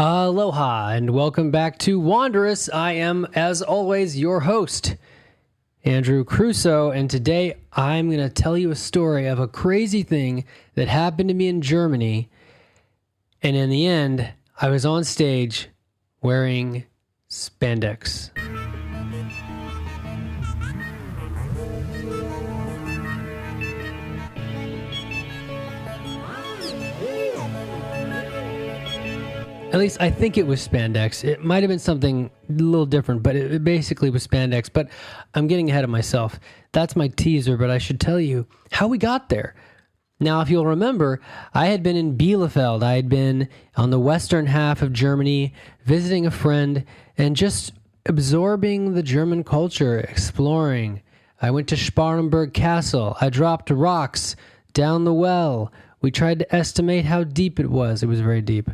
Aloha and welcome back to Wanderous. I am, as always, your host, Andrew Crusoe, and today I'm going to tell you a story of a crazy thing that happened to me in Germany, and in the end, I was on stage wearing spandex. At least I think it was spandex. It might have been something a little different, but it basically was spandex. But I'm getting ahead of myself. That's my teaser, but I should tell you how we got there. Now, if you'll remember, I had been in Bielefeld. I had been on the western half of Germany, visiting a friend, and just absorbing the German culture, exploring. I went to Sparrenburg Castle. I dropped rocks down the well. We tried to estimate how deep it was. It was very deep.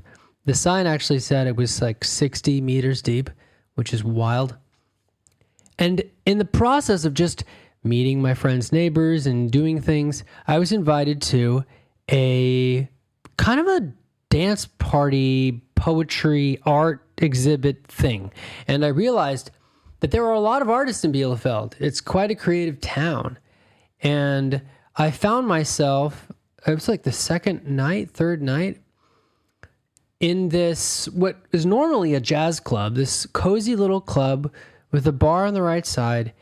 The sign actually said it was like 60 meters deep, which is wild. And in the process of just meeting my friends' neighbors and doing things, I was invited to a kind of a dance party, poetry, art exhibit thing. And I realized that there are a lot of artists in Bielefeld. It's quite a creative town. And I found myself, it was like the third night, in this, what is normally a jazz club, this cozy little club with a bar on the right side,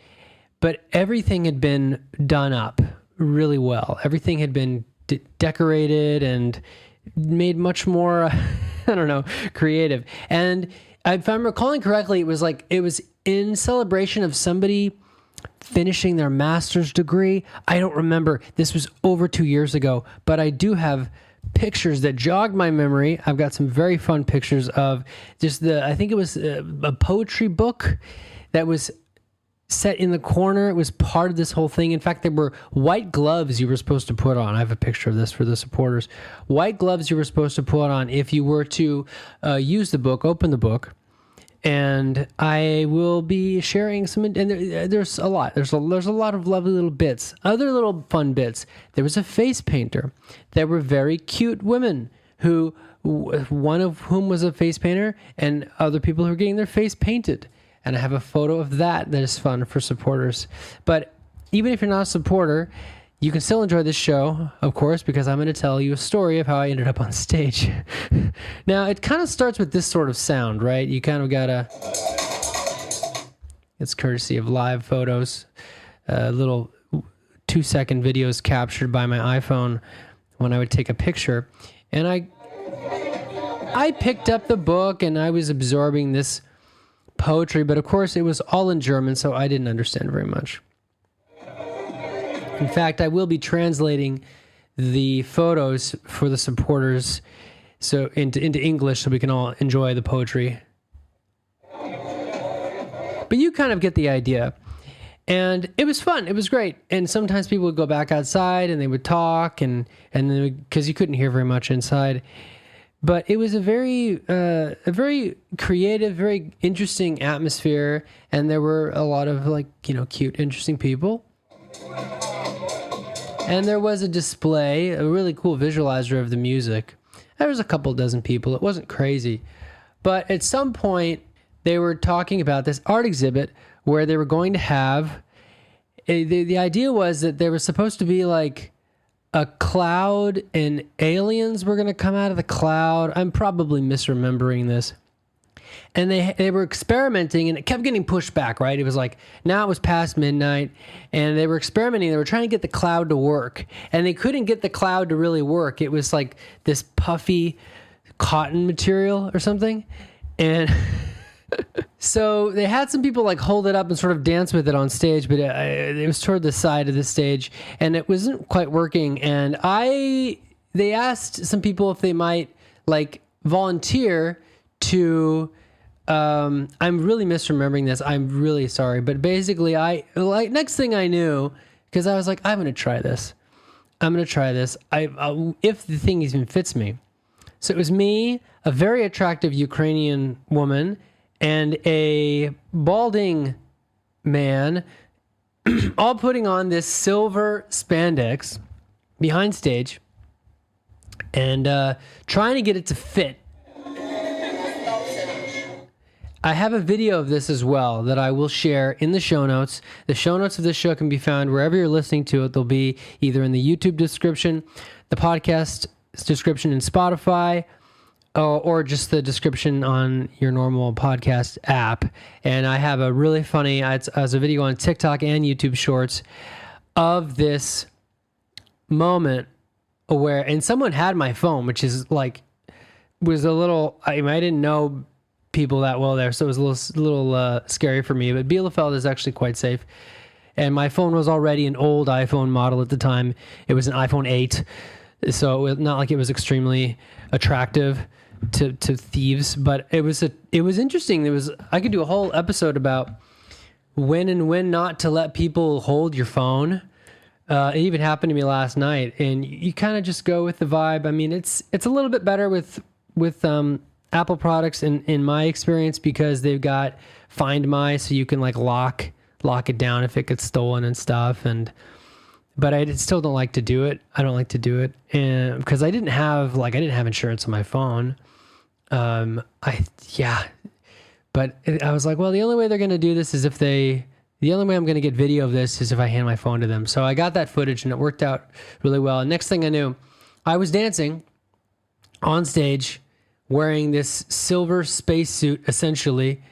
but everything had been done up really well. Everything had been decorated and made much more, creative. And if I'm recalling correctly, it was in celebration of somebody finishing their master's degree. I don't remember. This was over 2 years ago, but I do have pictures that jogged my memory. I've got some very fun pictures of just I think it was a poetry book that was set in the corner. It was part of this whole thing. In fact, there were white gloves you were supposed to put on. I have a picture of this for the supporters. White gloves you were supposed to put on if you were to use the book, open the book. And I will be sharing some, and there's a lot. There's a lot of lovely little bits. Other little fun bits. There was a face painter. There were very cute women who, one of whom was a face painter, and other people who were getting their face painted. And I have a photo of that is fun for supporters. But even if you're not a supporter, you can still enjoy this show, of course, because I'm going to tell you a story of how I ended up on stage. Now, it kind of starts with this sort of sound, right? You kind of got to... It's courtesy of live photos, little 2-second videos captured by my iPhone when I would take a picture. And I picked up the book and I was absorbing this poetry, but of course it was all in German, so I didn't understand very much. In fact, I will be translating the photos for the supporters into English so we can all enjoy the poetry. But you kind of get the idea. And it was fun. It was great. And sometimes people would go back outside and they would talk and then because you couldn't hear very much inside. But it was a very creative, very interesting atmosphere, and there were a lot of cute, interesting people. And there was a display, a really cool visualizer of the music. There was a couple dozen people. It wasn't crazy. But at some point, they were talking about this art exhibit where they were going to have... The idea was that there was supposed to be like a cloud and aliens were going to come out of the cloud. I'm probably misremembering this. And they were experimenting, and it kept getting pushed back, right? It was like, now it was past midnight, and they were experimenting. They were trying to get the cloud to work, and they couldn't get the cloud to really work. It was like this puffy cotton material or something. And so they had some people hold it up and sort of dance with it on stage, but it was toward the side of the stage, and it wasn't quite working. And they asked some people if they might volunteer to... I'm really misremembering this. I'm really sorry. But basically, next thing I knew, because I was like, I'm going to try this. If the thing even fits me. So it was me, a very attractive Ukrainian woman, and a balding man, all putting on this silver spandex behind stage and trying to get it to fit. I have a video of this as well that I will share in the show notes. The show notes of this show can be found wherever you're listening to it. They'll be either in the YouTube description, the podcast description in Spotify, or just the description on your normal podcast app. And I have a really funny, it's a video on TikTok and YouTube Shorts of this moment where, and someone had my phone, which is like, was a little, I didn't know people that well there, so it was a little scary for me, but Bielefeld is actually quite safe. And my phone was already an old iPhone model at the time. It was an iPhone 8, so it was not like it was extremely attractive to thieves, but it was interesting. I could do a whole episode about when and when not to let people hold your phone. It even happened to me last night, and you kind of just go with the vibe. I mean, it's a little bit better with Apple products in my experience, because they've got Find My, so you can like lock it down if it gets stolen and stuff. But I still don't like to do it. I don't like to do it, and because I didn't have insurance on my phone. But I was like, well, the only way they're going to do this is the only way I'm going to get video of this is if I hand my phone to them. So I got that footage, and it worked out really well. And next thing I knew, I was dancing on stage wearing this silver spacesuit, essentially,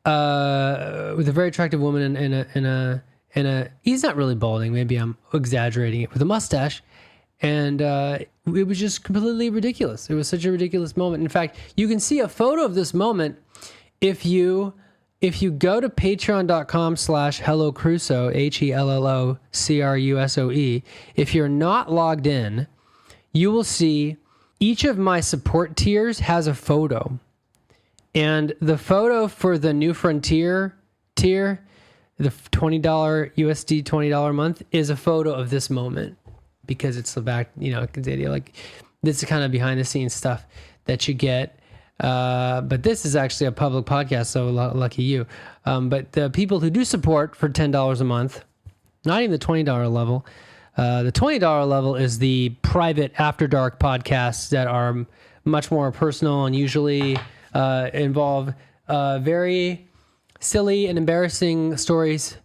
with a very attractive woman in a he's not really balding, maybe I'm exaggerating it, with a mustache. And it was just completely ridiculous. It was such a ridiculous moment. In fact, you can see a photo of this moment if you go to patreon.com/HelloCrusoe, HELLOCRUSOE. If you're not logged in, you will see each of my support tiers has a photo. And the photo for the New Frontier tier, the $20 USD, $20 a month, is a photo of this moment, because it's the back, like this is kind of behind the scenes stuff that you get. But this is actually a public podcast, so lucky you. But the people who do support for $10 a month, not even the $20 level, the $20 level is the private After Dark podcasts that are much more personal and usually involve very silly and embarrassing stories,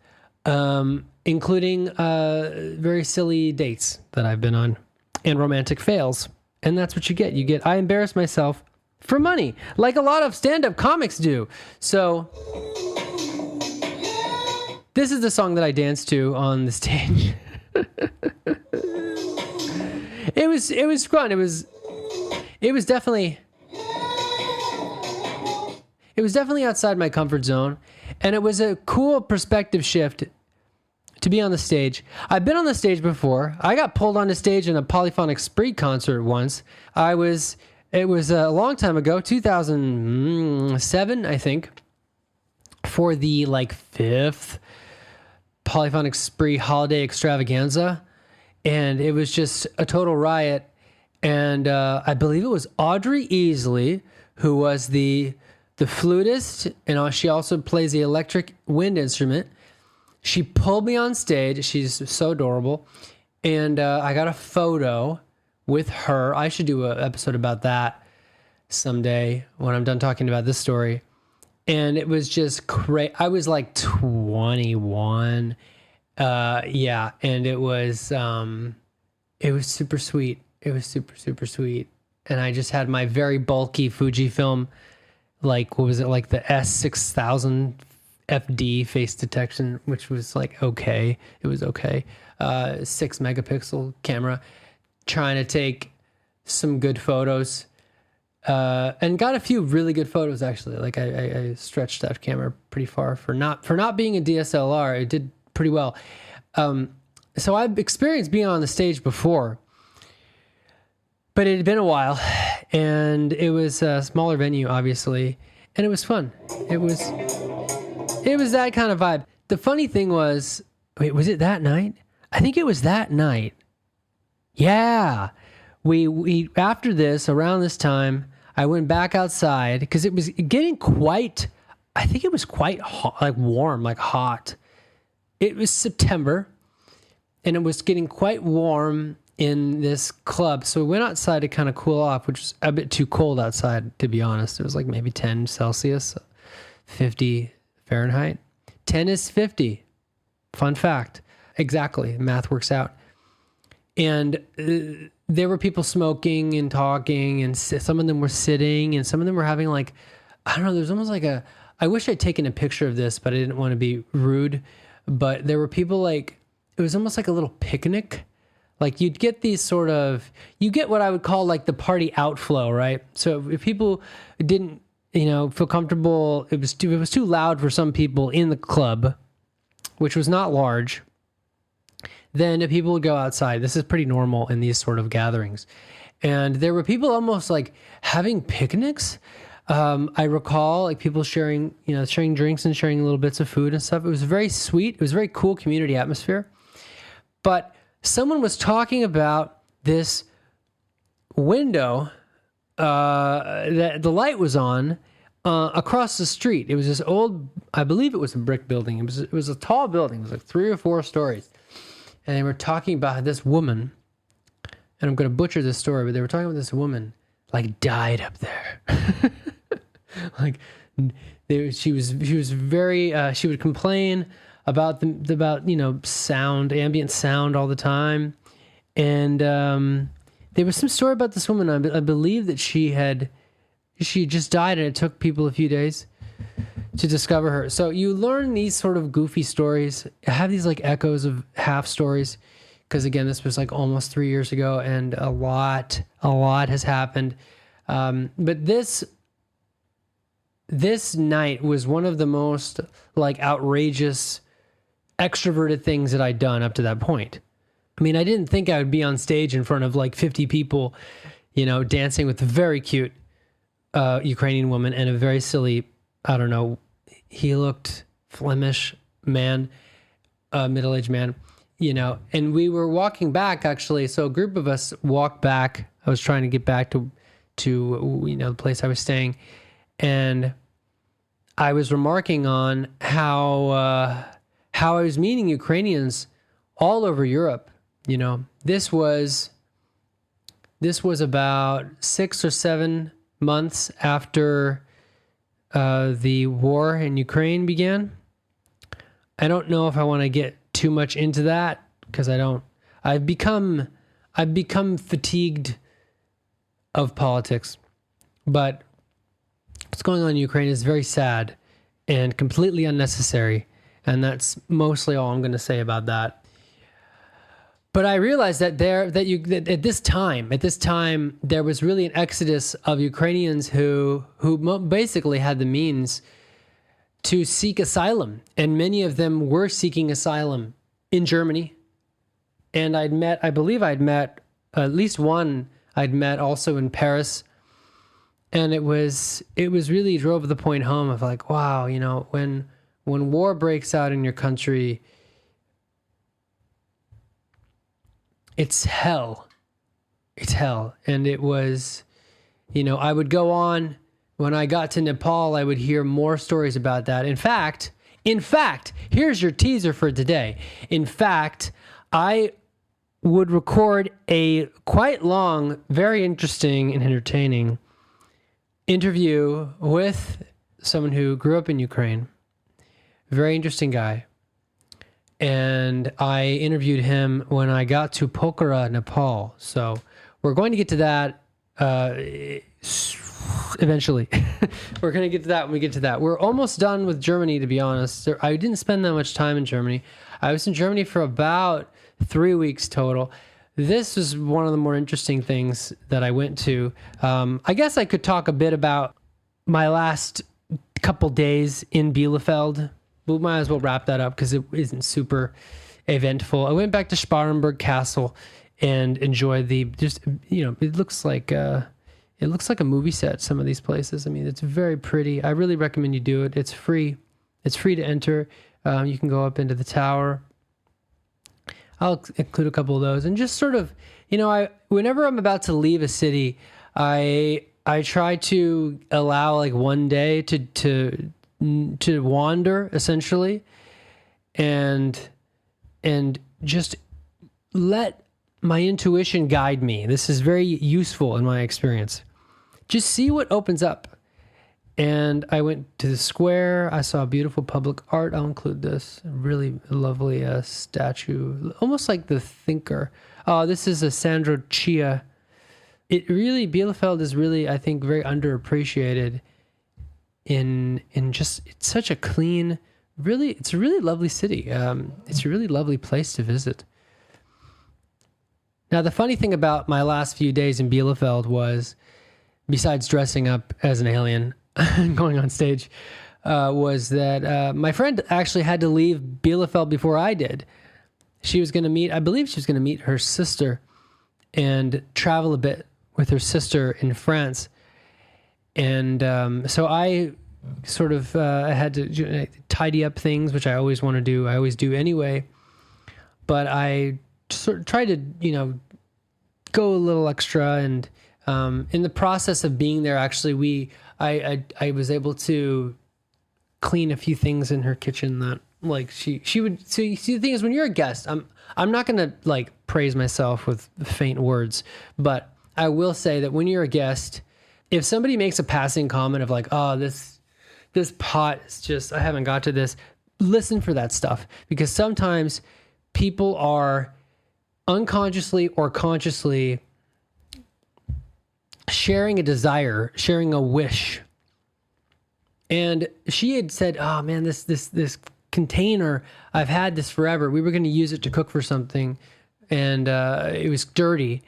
including very silly dates that I've been on and romantic fails. And that's what you get. I embarrass myself for money, like a lot of stand-up comics do. So this is the song that I danced to on the stage. It was fun. It was definitely outside my comfort zone, and it was a cool perspective shift to be on the stage. I've been on the stage before. I got pulled on the stage in a Polyphonic Spree concert once. It was a long time ago, 2007, I think, for the fifth Polyphonic Spree holiday extravaganza, and it was just a total riot. And I believe it was Audrey Easley who was the flutist, and she also plays the electric wind instrument. She pulled me on stage. She's so adorable, and I got a photo with her. I should do an episode about that someday when I'm done talking about this story. And it was just crazy. I was like 21. And it was super sweet. It was super, super sweet. And I just had my very bulky Fujifilm, what was it, the S6000 FD face detection, which was okay. It was okay. 6 megapixel camera, trying to take some good photos. And got a few really good photos, actually. I stretched that camera pretty far for not being a DSLR. It did pretty well. So I've experienced being on the stage before, but it had been a while, and it was a smaller venue, obviously, and it was fun. It was that kind of vibe. The funny thing was, wait, was it that night? I think it was that night. Yeah. We after this, around this time, I went back outside because it was getting quite hot, warm, hot. It was September, and it was getting quite warm in this club. So we went outside to kind of cool off, which was a bit too cold outside, to be honest. It was maybe 10 Celsius, 50 Fahrenheit. 10 is 50. Fun fact. Exactly. Math works out. And there were people smoking and talking, and some of them were sitting, and some of them were having like, I don't know, there's almost like I wish I'd taken a picture of this, but I didn't want to be rude. But there were people like, it was almost like a little picnic. Like you'd get these sort of, you get what I would call like the party outflow, right? So if people didn't, feel comfortable, it was too loud for some people in the club, which was not large, then people would go outside. This is pretty normal in these sort of gatherings. And there were people almost like having picnics. I recall like people sharing drinks and sharing little bits of food and stuff. It was very sweet. It was a very cool community atmosphere. But someone was talking about this window that the light was on across the street. It was this old, I believe it was a brick building. It was a tall building. It was like 3 or 4 stories. And they were talking about this woman, and I'm going to butcher this story, but they were talking about this woman like died up there. Like she was very, she would complain about sound, ambient sound all the time. And there was some story about this woman. I believe that she just died, and it took people a few days to discover her. So you learn these sort of goofy stories. I have these like echoes of half stories, because again, this was like almost 3 years ago, and a lot has happened. But this night was one of the most like outrageous, extroverted things that I'd done up to that point. I mean, I didn't think I would be on stage in front of like 50 people, dancing with a very cute Ukrainian woman and a very silly, I don't know, he looked Flemish man, middle-aged man, and we were walking back actually. So a group of us walked back. I was trying to get back to the place I was staying. And I was remarking on how I was meeting Ukrainians all over Europe. This was about 6 or 7 months after the war in Ukraine began. I don't know if I want to get too much into that, because I've become fatigued of politics. But what's going on in Ukraine is very sad and completely unnecessary. And that's mostly all I'm going to say about that. But I realized that at this time, there was really an exodus of Ukrainians who basically had the means to seek asylum. And many of them were seeking asylum in Germany. And I believe I'd met at least one I'd met also in Paris. And it really drove the point home of like, wow, when war breaks out in your country, it's hell. It's hell. And it was, I would go on. When I got to Nepal, I would hear more stories about that. In fact, here's your teaser for today. In fact, I would record a quite long, very interesting and entertaining interview with someone who grew up in Ukraine. Very interesting guy. And I interviewed him when I got to Pokhara, Nepal. So we're going to get to that eventually. We're going to get to that when we get to that. We're almost done with Germany, to be honest. I didn't spend that much time in Germany. I was in Germany for about 3 weeks total. This is one of the more interesting things that I went to. I guess I could talk a bit about my last couple days in Bielefeld. We might as well wrap that up because it isn't super eventful. I went back to Sparrenburg Castle and enjoyed it looks like a movie set, some of these places. I mean, it's very pretty. I really recommend you do it. It's free. It's free to enter. You can go up into the tower. I'll include a couple of those. And just sort of, whenever I'm about to leave a city, I try to allow like one day to wander, essentially, and just let my intuition guide me. This is very useful in my experience. Just see what opens up. And I went to the square. I saw beautiful public art. I'll include this really lovely statue, almost like the thinker. This is a Sandro Chia. Bielefeld is really, I think, very underappreciated in just, it's such a clean, it's a really lovely city. It's a really lovely place to visit. Now, the funny thing about my last few days in Bielefeld was, besides dressing up as an alien and going on stage, was that my friend actually had to leave Bielefeld before I did. I believe she was going to meet her sister and travel a bit with her sister in France. And so I sort of had to tidy up things, which I always want to do. I always do anyway. But I sort of tried to, go a little extra. And in the process of being there, actually, I was able to clean a few things in her kitchen that, like, she would. So you see, the thing is, when you're a guest, I'm not gonna like praise myself with faint words, but I will say that when you're a guest, if somebody makes a passing comment of like, oh, this pot is just, I haven't got to this, listen for that stuff, because sometimes people are unconsciously or consciously sharing a desire, sharing a wish. And she had said, oh man, this container, I've had this forever. We were going to use it to cook for something, and it was dirty.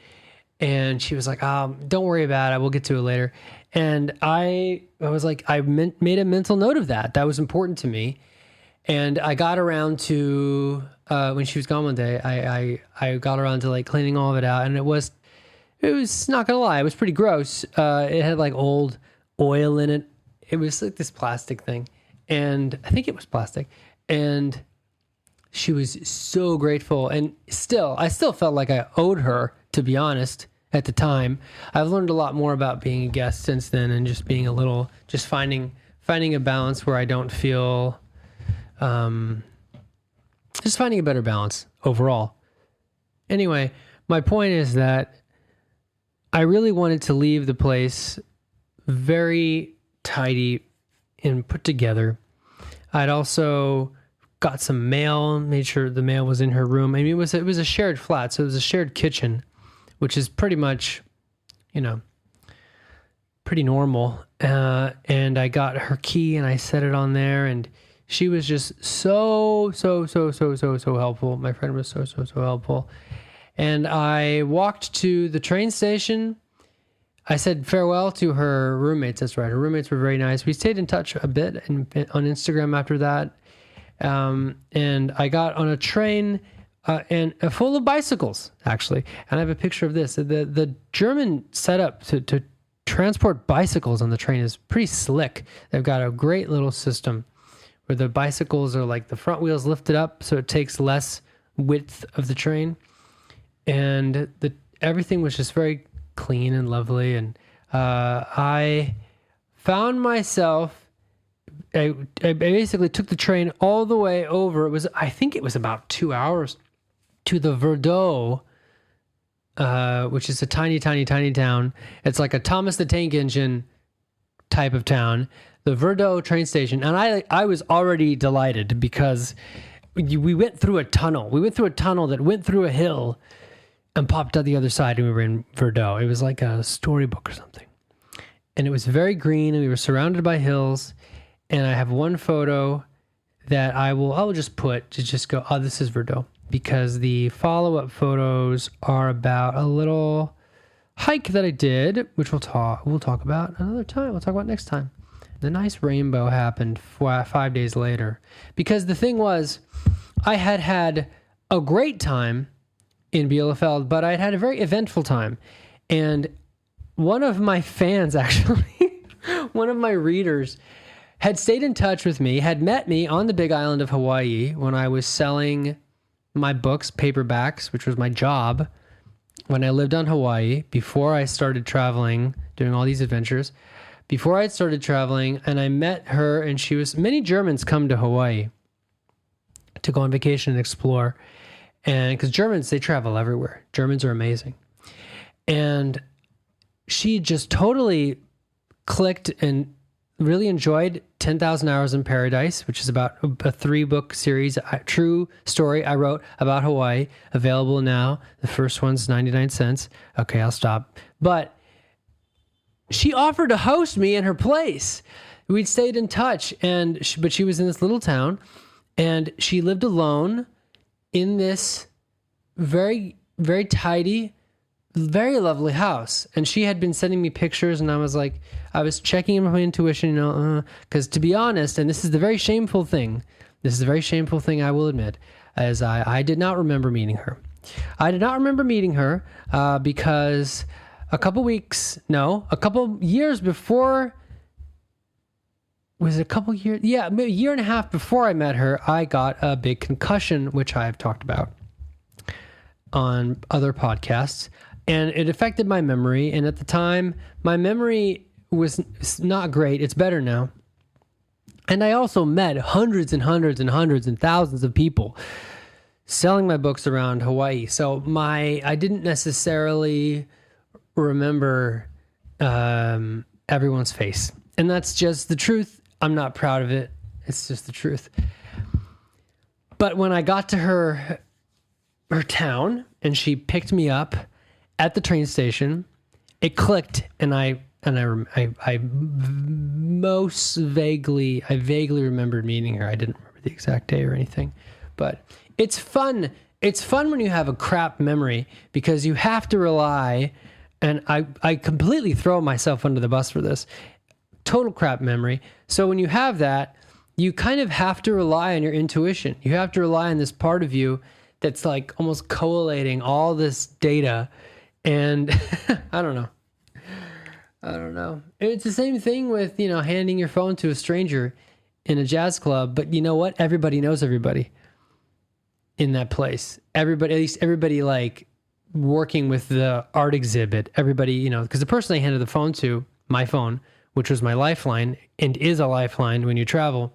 And she was like, don't worry about it. We'll get to it later. And I was like, made a mental note of that. That was important to me. And I got around to, when she was gone one day, I got around to like cleaning all of it out. And it was not gonna lie, it was pretty gross. It had like old oil in it. It was like this plastic thing. And I think it was plastic. And she was so grateful. And I still felt like I owed her, to be honest, at the time. I've learned a lot more about being a guest since then, and just being just finding a balance where I don't feel, just finding a better balance overall. Anyway, my point is that I really wanted to leave the place very tidy and put together. I'd also got some mail, made sure the mail was in her room. I mean, it was a shared flat, so it was a shared kitchen, which is pretty much, pretty normal. And I got her key and I set it on there, and she was just so helpful. My friend was so helpful. And I walked to the train station. I said farewell to her roommates. That's right. Her roommates were very nice. We stayed in touch a bit on Instagram after that. And I got on a train and full of bicycles, actually. And I have a picture of this. The German setup to transport bicycles on the train is pretty slick. They've got a great little system where the bicycles are like the front wheels lifted up, so it takes less width of the train. And everything was just very clean and lovely. And I found myself, I basically took the train all the way over. I think it was about 2 hours to the Verdot, which is a tiny town. It's like a Thomas the Tank Engine type of town, the Verdot train station. And I was already delighted because we went through a tunnel. We went through a tunnel that went through a hill and popped out the other side, and we were in Verdot. It was like a storybook or something. And it was very green, and we were surrounded by hills. And I have one photo that I will just put to just go, oh, this is Verdot. Because the follow-up photos are about a little hike that I did, which we'll talk about another time. We'll talk about next time. The nice rainbow happened 5 days later. Because the thing was, I had a great time in Bielefeld, but I'd had a very eventful time. And one of my fans, actually, one of my readers, had stayed in touch with me, had met me on the big island of Hawaii when I was selling my books, paperbacks, which was my job when I lived on Hawaii, before I started traveling, doing all these adventures. Before I started traveling, and I met her, and many Germans come to Hawaii to go on vacation and explore. And because Germans, they travel everywhere. Germans are amazing. And she just totally clicked and really enjoyed 10,000 Hours in Paradise, which is about a 3-book series, a true story I wrote about Hawaii, available now. The first one's 99 cents. Okay, I'll stop. But she offered to host me in her place. We'd stayed in touch, but she was in this little town, and she lived alone in this very, very tidy, very lovely house. And she had been sending me pictures, and I was checking in with my intuition, because to be honest, and this is the very shameful thing I will admit, as I did not remember meeting her. I did not remember meeting her because a couple years before, was it a couple years? Yeah, maybe a year and a half before I met her, I got a big concussion, which I've talked about on other podcasts. And it affected my memory. And at the time, my memory was not great. It's better now. And I also met hundreds and hundreds and hundreds and thousands of people selling my books around Hawaii. So I didn't necessarily remember everyone's face. And that's just the truth. I'm not proud of it. It's just the truth. But when I got to her town and she picked me up at the train station, it clicked, and I vaguely remembered meeting her. I didn't remember the exact day or anything, but it's fun. It's fun when you have a crap memory, because you have to rely, and I completely throw myself under the bus for this, total crap memory. So when you have that, you kind of have to rely on your intuition. You have to rely on this part of you that's like almost collating all this data. And I don't know. It's the same thing with, handing your phone to a stranger in a jazz club. But you know what? Everybody knows everybody in that place. Everybody, at least everybody like working with the art exhibit, everybody, because the person I handed the phone to, my phone, which was my lifeline and is a lifeline when you travel,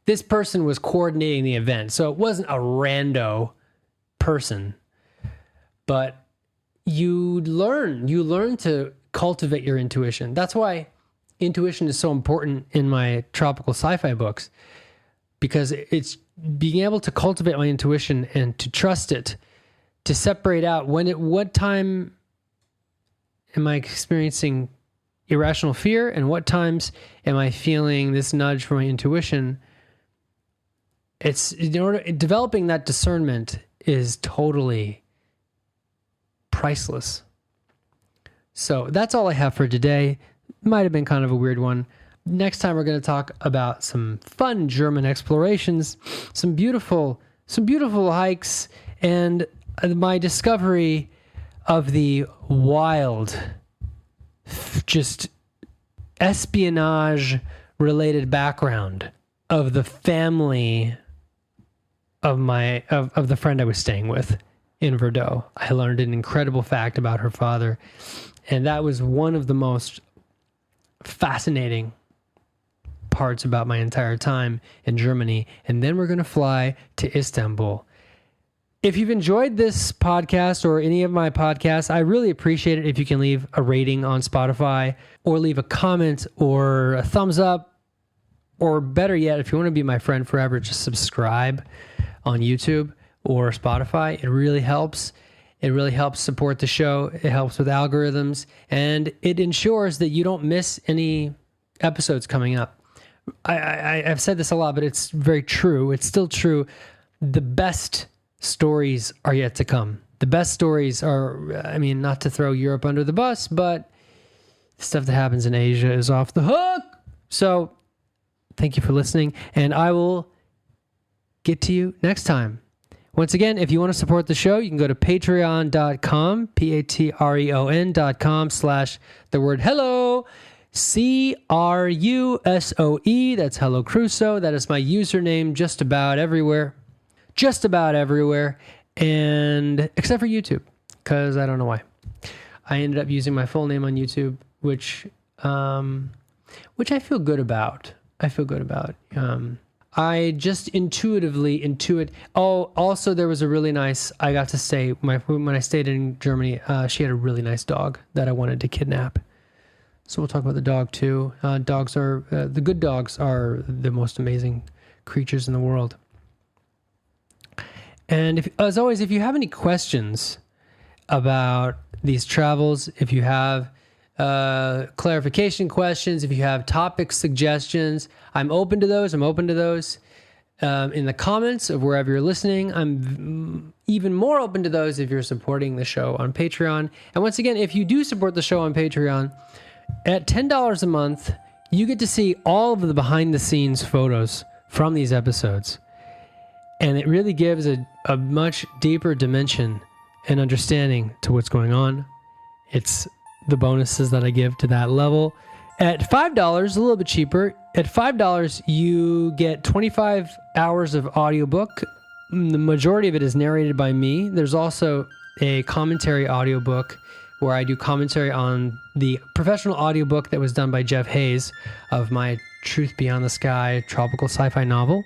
this person was coordinating the event. So it wasn't a rando person, but you learn to cultivate your intuition. That's why intuition is so important in my tropical sci-fi books, because it's being able to cultivate my intuition and to trust it, to separate out what time am I experiencing irrational fear and what times am I feeling this nudge from my intuition. It's developing that discernment is totally priceless. So that's all I have for today. Might have been kind of a weird one. Next time we're going to talk about some fun German explorations, some beautiful hikes, and my discovery of the wild, just espionage related background of the family of the friend I was staying with in Verdot. I learned an incredible fact about her father, and that was one of the most fascinating parts about my entire time in Germany. And then we're going to fly to Istanbul. If you've enjoyed this podcast or any of my podcasts, I really appreciate it if you can leave a rating on Spotify or leave a comment or a thumbs up, or better yet, if you want to be my friend forever, just subscribe on YouTube or Spotify. It really helps. It really helps support the show. It helps with algorithms, and it ensures that you don't miss any episodes coming up. I've said this a lot, but it's very true. It's still true. The best stories are yet to come. The best stories are, not to throw Europe under the bus, but the stuff that happens in Asia is off the hook. So thank you for listening, and I will get to you next time. Once again, if you want to support the show, you can go to patreon.com, patreon.com/the word hello, CRUSOE. That's Hello Crusoe. That is my username just about everywhere. And except for YouTube, because I don't know why. I ended up using my full name on YouTube, which I feel good about. I just intuitively intuit. Oh, also there was a really nice, I got to stay, when I stayed in Germany, she had a really nice dog that I wanted to kidnap. So we'll talk about the dog too. Dogs are, the good dogs are the most amazing creatures in the world. And as always, if you have any questions about these travels, if you have clarification questions, if you have topic suggestions, I'm open to those. In the comments of wherever you're listening. I'm even more open to those if you're supporting the show on Patreon. And once again, if you do support the show on Patreon, at $10 a month, you get to see all of the behind the scenes photos from these episodes. And it really gives a much deeper dimension and understanding to what's going on. It's the bonuses that I give to that level. At $5, a little bit cheaper, at $5, you get 25 hours of audiobook. The majority of it is narrated by me. There's also a commentary audiobook where I do commentary on the professional audiobook that was done by Jeff Hayes of my Truth Beyond the Sky tropical sci-fi novel,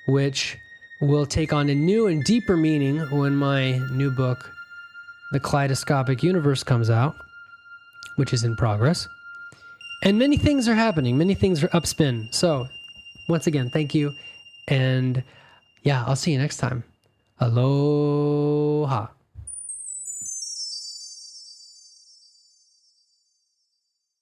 which will take on a new and deeper meaning when my new book, The Kaleidoscopic Universe, comes out, which is in progress. And many things are happening. Many things are upspin. So, once again, thank you. And yeah, I'll see you next time. Aloha.